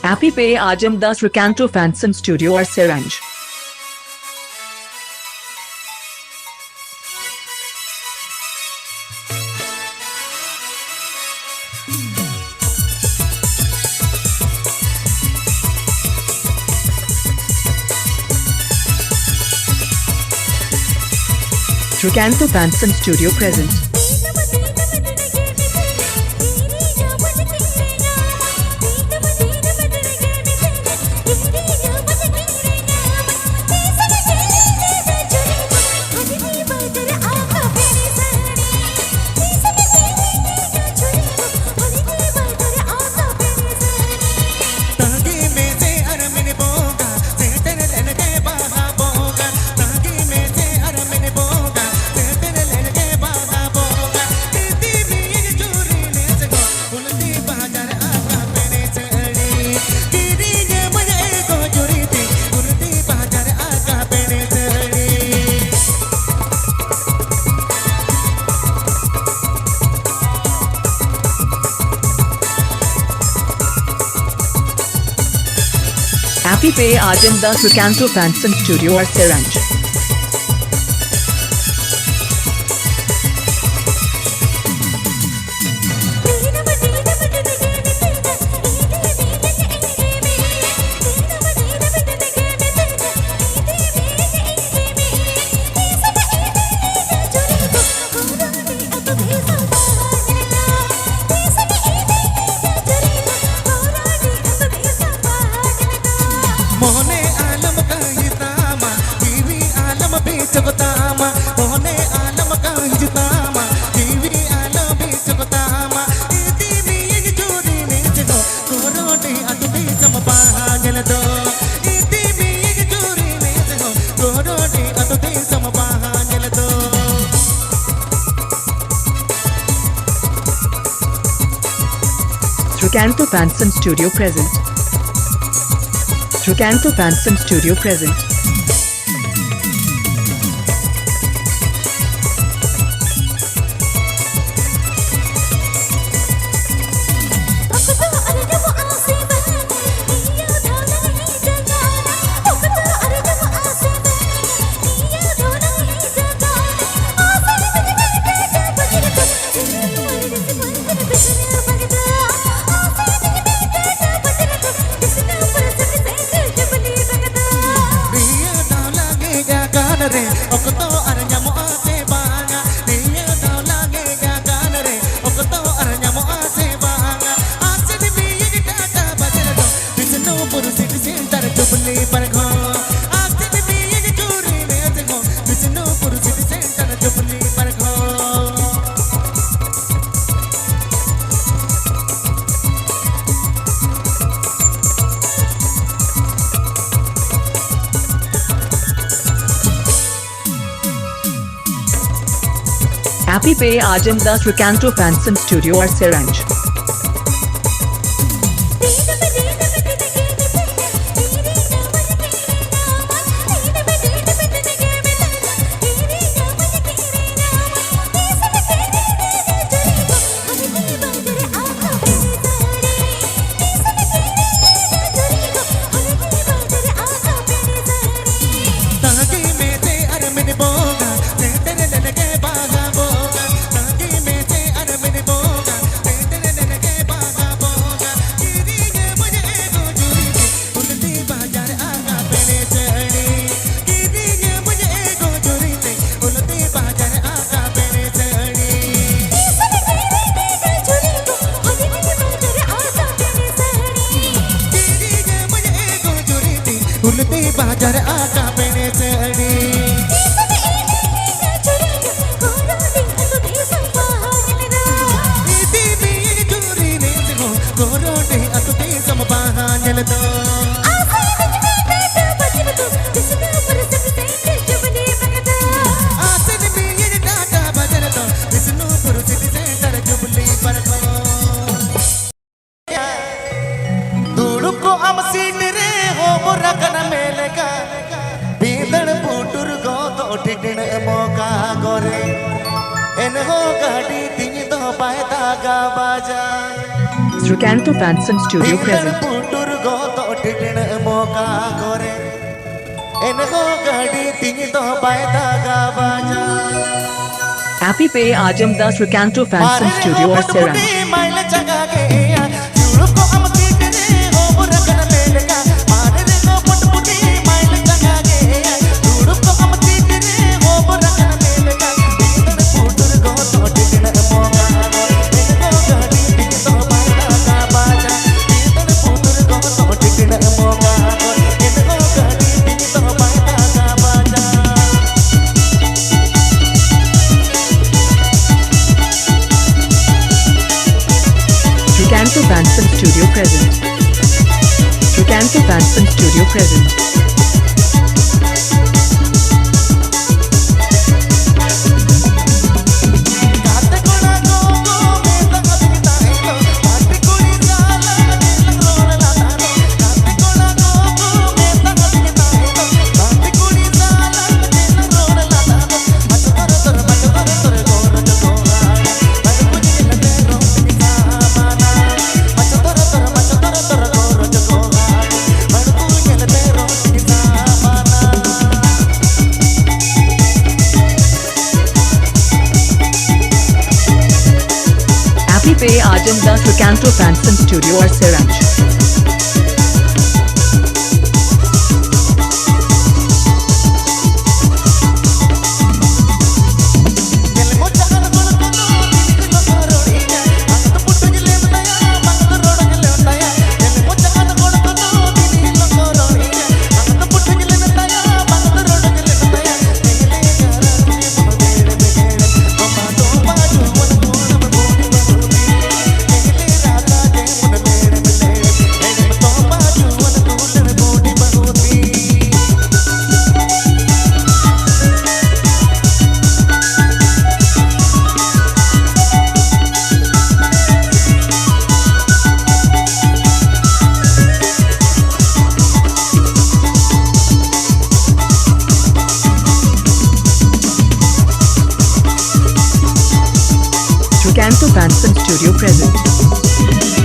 Happy Pay Ajam Das Recanto Fanson Studio or Seranj. Recanto Fanson Studio present. Happy Pay Ajam Das Recanto Fanson Studio or Seranj. मोहने आलम का हितामा जीवी आलम बेचबतामा मोहने आलम का हितामा जीवी आलम बेचबतामा इदी मी जोरी ने जगो कोरोटे अतुबे समपागलदो इदी मी जोरी ने जगो Korote अतुबे समपागलदो Recanto Fanson Studio present. Recanto Fanson Studio present. रे ओकतो अरन्यमो आसे बांगा दिया दाव लागे गा गान रे ओकतो अरन्यमो आसे बांगा आसे दिबी ये टाटा बजर दो बिसनो पुर सिटी सेंटर डुबली पर घो आसे दिबी ये चोरी ने देखो बिसनो पुर सिटी सेंटर डुबली पर घो Happy Pay Ajam Das Recanto Fanson Studio or Seranj. उलते बाजार आका पेने चढ़ी इदी मी ये चोरी ने जगो कोरोटे अतुबे समपागलदो आसे दिबी ये Trucanto Fanson Studio present. पुटुर गो तो टिटन मोका करे इनको गाड़ी तिंगी तो पायदा गा बाजा Happy Pay Ajam Das Trucanto Fanson Studio or Seranch. Mile जगा के जुड़ को हम तीतरे हो रखन मेलका मारे को पुटपुटी माइल जगा के जुड़ को हम तीतरे हो रखन मेलका इधर पुटुर गो तो टिटन मोका करे इनको गाड़ी तिंगी तो पायदा गा बाजा इधर पुटुर गो तो टिटन मोका करे इनको गाड़ी तिंगी तो पायदा गा बाजा Trucanto Fanson Studio present. Trucanto Fanson Studio present. काटे कोना को में तक दिखता है तो काटे कोनी जाला दिल रोन लाता रो काटे कोना को में तक दिखता है तो काटे कोनी जाला दिल रोन लाता रो मत कर गोर जो गोरा मन मुझे लगे रो दिखा माना मत कर गोर जो गोरा मन मुझे लगे रो दिखा माना Happy Pay Ajam Das Trucanto Fanson Studio or Seranch. Telugu చాల కొనుకొను తిరిగిలో కోరోడిగా అంత పుట్టుగిలే ఉంటాయా మంగళ రోడగిలే ఉంటాయా తెలుగు చాల కొనుకొను తిరిగిలో కోరోడిగా అంత పుట్టుగిలే ఉంటాయా మంగళ రోడగిలే ఉంటాయా తెగిలే గారాని మొదేడే బెగేడే మమ్మ తో పాటు మన కోనమ బోడి బోడి తెగిలే రాతా జే మన బేడే బెలేడే ఎడమ తో పాటు మన కూలన బోడి బోడి Trucanto Fanson Studio present.